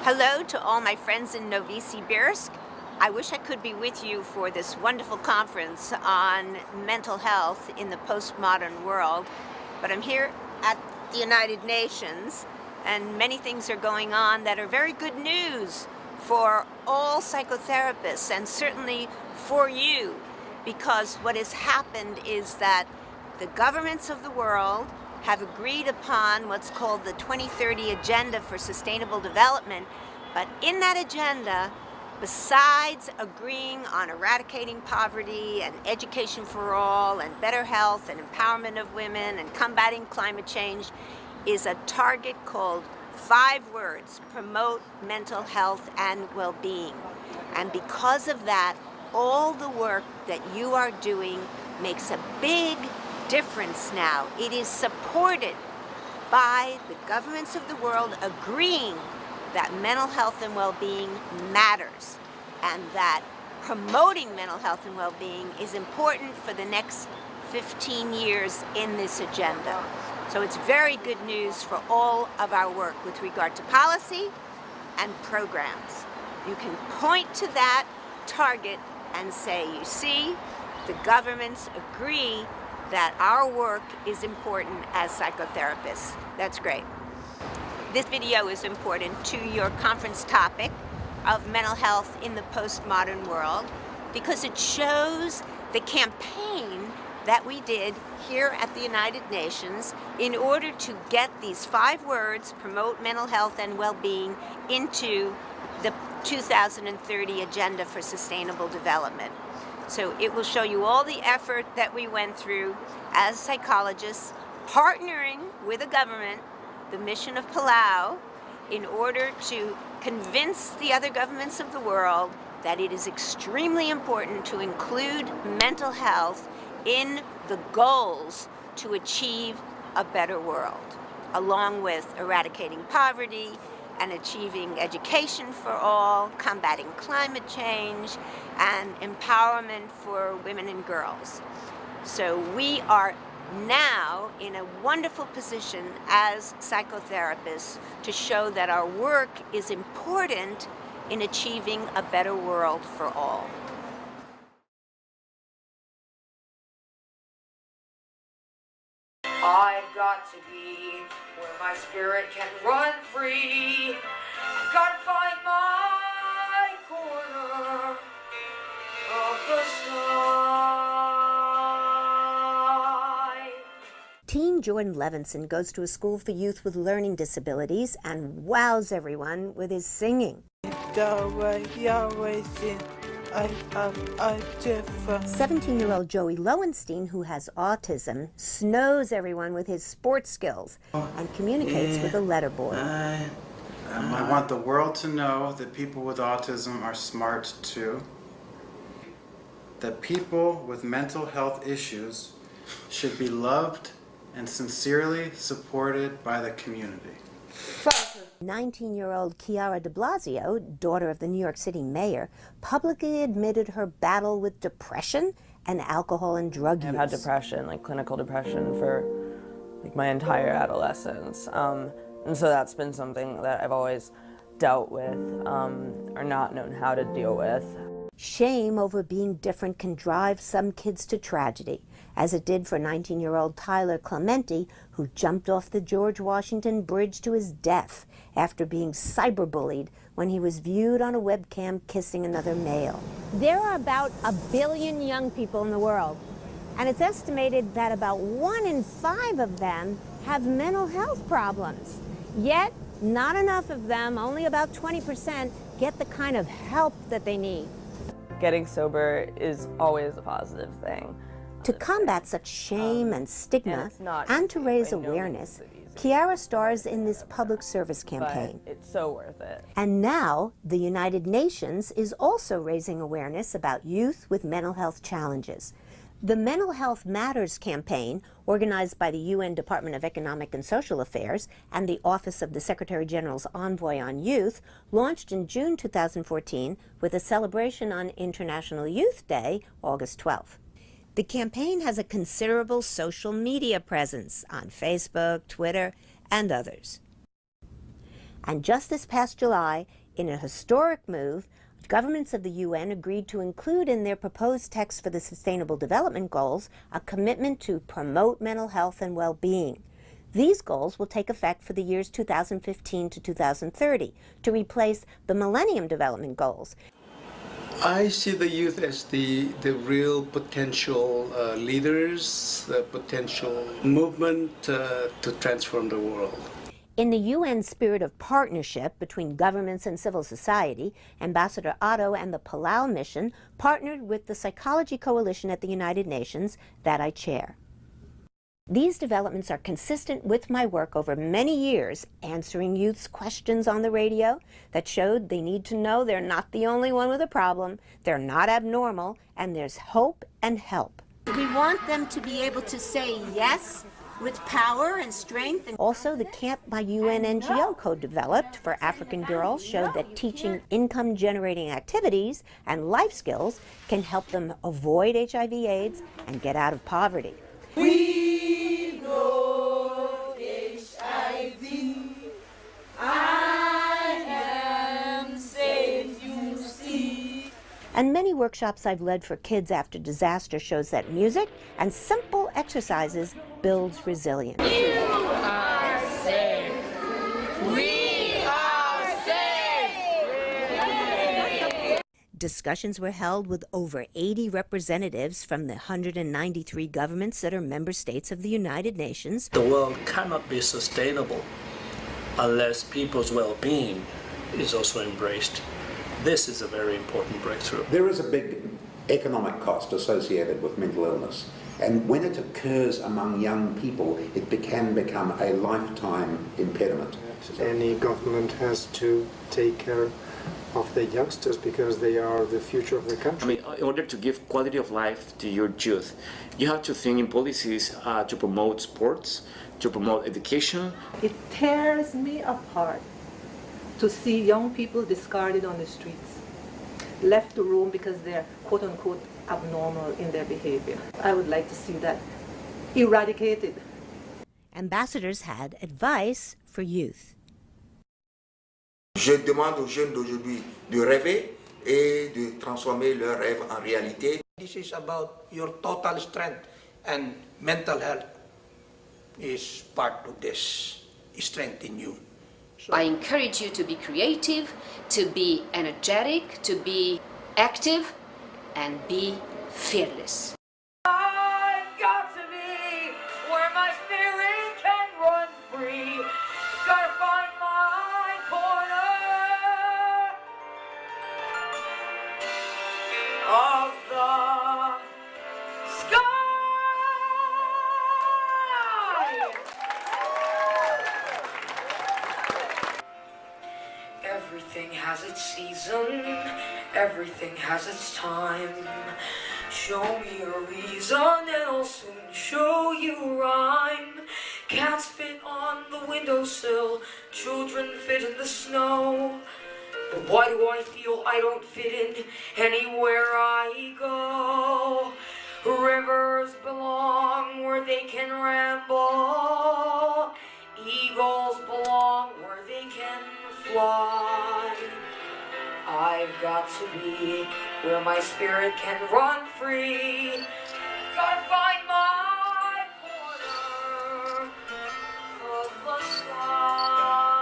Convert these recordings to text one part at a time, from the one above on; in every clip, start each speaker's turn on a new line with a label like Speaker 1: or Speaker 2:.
Speaker 1: Hello to all my friends in Novosibirsk. I wish I could be with you for this wonderful conference on mental health in the postmodern world, but I'm here at the United Nations, and many things are going on that are very good news for all psychotherapists and certainly for you, because what has happened is that the governments of the world have agreed upon what's called the 2030 Agenda for Sustainable Development, but in that agenda, besides agreeing on eradicating poverty and education for all and better health and empowerment of women and combating climate change, is a target called 5 words: promote mental health and well-being. And because of that, all the work that you are doing makes a big difference now. It is supported by the governments of the world agreeing that mental health and well-being matters, and that promoting mental health and well-being is important for the next 15 years in this agenda. So it's very good news for all of our work with regard to policy and programs. You can point to that target and say, you see, the governments agree that our work is important as psychotherapists. That's great. This video is important to your conference topic of mental health in the postmodern world because it shows the campaign that we did here at the United Nations in order to get these 5 words, promote mental health and well-being, into the 2030 Agenda for Sustainable Development. So it will show you all the effort that we went through as psychologists, partnering with the government, the mission of Palau, in order to convince the other governments of the world that it is extremely important to include mental health in the goals to achieve a better world, along with eradicating poverty and achieving education for all, combating climate change, and empowerment for women and girls. So we are now in a wonderful position as psychotherapists to show that our work is important in achieving a better world for all.
Speaker 2: I've got to be where my spirit can run free. I've got to find my corner of the sky.
Speaker 1: Teen Jordan Levinson goes to a school for youth with learning disabilities and wows everyone with his singing. 17-year-old Joey Lowenstein, who has autism, snows everyone with his sports skills and communicates with a letterboard.
Speaker 3: I want the world to know that people with autism are smart too. That people with mental health issues should be loved and sincerely supported by the community.
Speaker 1: 19-year-old Chiara de Blasio, daughter of the New York City mayor, publicly admitted her battle with depression and alcohol and drug use.
Speaker 4: I've had depression, like clinical depression, for like my entire adolescence. And so that's been something that I've always dealt with or not known how to deal with.
Speaker 1: Shame over being different can drive some kids to tragedy, as it did for 19-year-old Tyler Clementi, who jumped off the George Washington Bridge to his death after being cyberbullied when he was viewed on a webcam kissing another male. There are about 1 billion young people in the world, and it's estimated that about 1 in 5 of them have mental health problems. Yet, not enough of them, only about 20%, get the kind of help that they need.
Speaker 4: Getting sober is always a positive thing.
Speaker 1: To combat such shame and stigma, and to raise awareness, Chiara stars in this public service campaign.
Speaker 4: But it's so worth it.
Speaker 1: And now, the United Nations is also raising awareness about youth with mental health challenges. The Mental Health Matters campaign, organized by the UN Department of Economic and Social Affairs and the Office of the Secretary General's Envoy on Youth, launched in June 2014 with a celebration on International Youth Day, August 12th. The campaign has a considerable social media presence on Facebook, Twitter, and others. And just this past July, in a historic move, governments of the UN agreed to include in their proposed text for the Sustainable Development Goals a commitment to promote mental health and well-being. These goals will take effect for the years 2015 to 2030 to replace the Millennium Development Goals.
Speaker 5: I see the youth as the real potential leaders, the potential movement to transform the world.
Speaker 1: In the UN spirit of partnership between governments and civil society, Ambassador Otto and the Palau mission partnered with the Psychology Coalition at the United Nations that I chair. These developments are consistent with my work over many years, answering youth's questions on the radio that showed they need to know they're not the only one with a problem, they're not abnormal, and there's hope and help. We want them to be able to say yes with power and strength. Also, the Camp by UN NGO code developed for African girls showed that teaching income-generating activities and life skills can help them avoid HIV/AIDS and get out of poverty.
Speaker 2: We know HIV. I am safe, you see.
Speaker 1: And many workshops I've led for kids after disaster shows that music and simple exercises builds resilience.
Speaker 2: You are safe. We are safe.
Speaker 1: Discussions were held with over 80 representatives from the 193 governments that are member states of the United Nations.
Speaker 5: The world cannot be sustainable unless people's well-being is also embraced. This is a very important breakthrough.
Speaker 6: There is a big economic cost associated with mental illness, and when it occurs among young people, it can become a lifetime impediment.
Speaker 7: Any government has to take care of the youngsters because they are the future of the country.
Speaker 8: In order to give quality of life to your youth, you have to think in policies to promote sports, to promote education.
Speaker 9: It tears me apart to see young people discarded on the streets, left to roam because they're quote-unquote abnormal in their behavior. I would like to see that eradicated.
Speaker 1: Ambassadors had advice for youth.
Speaker 10: Je demande aux jeunes d'aujourd'hui de rêver et de transformer leurs rêves en réalité.
Speaker 11: This is about your total strength, and mental health is part of this strength in you.
Speaker 12: I encourage you to be creative, to be energetic, to be active, and be fearless.
Speaker 2: I've got to be where my spirit can run free. Gotta find my corner of the sky. Everything has its season, everything has its time. Show me a reason and I'll soon show you a rhyme. Cats fit on the windowsill, children fit in the snow. But why do I feel I don't fit in anywhere I go? Rivers belong where they can ramble. Eagles belong where they can fly. I've got to be where my spirit can run free. Gotta find my corner of the sky.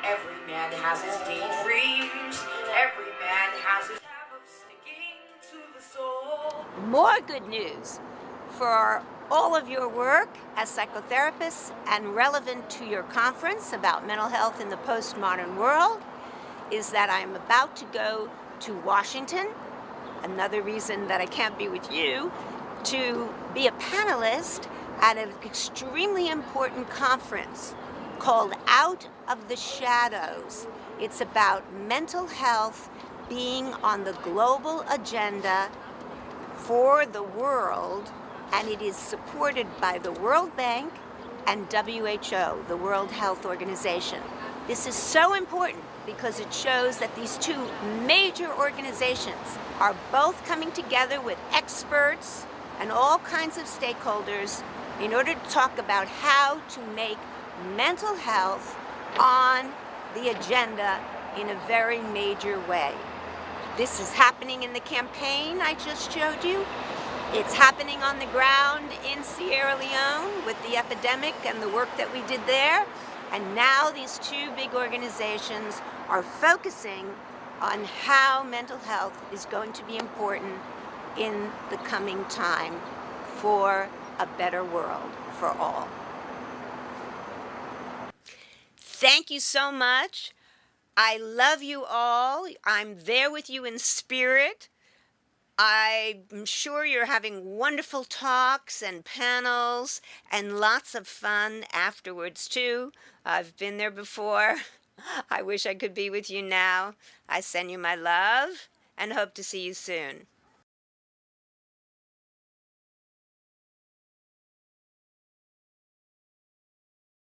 Speaker 2: Every man has his daydreams. Every man has his habit of sticking to the soul.
Speaker 1: More good news for all of your work as psychotherapists and relevant to your conference about mental health in the postmodern world is that I'm about to go to Washington, another reason that I can't be with you, to be a panelist at an extremely important conference called Out of the Shadows. It's about mental health being on the global agenda for the world, and it is supported by the World Bank and WHO, the World Health Organization. This is so important because it shows that these two major organizations are both coming together with experts and all kinds of stakeholders in order to talk about how to make mental health on the agenda in a very major way. This is happening in the campaign I just showed you. It's happening on the ground in Sierra Leone with the epidemic and the work that we did there. And now these two big organizations are focusing on how mental health is going to be important in the coming time for a better world for all. Thank you so much. I love you all. I'm there with you in spirit. I'm sure you're having wonderful talks and panels and lots of fun afterwards too. I've been there before. I wish I could be with you now. I send you my love and hope to see you soon.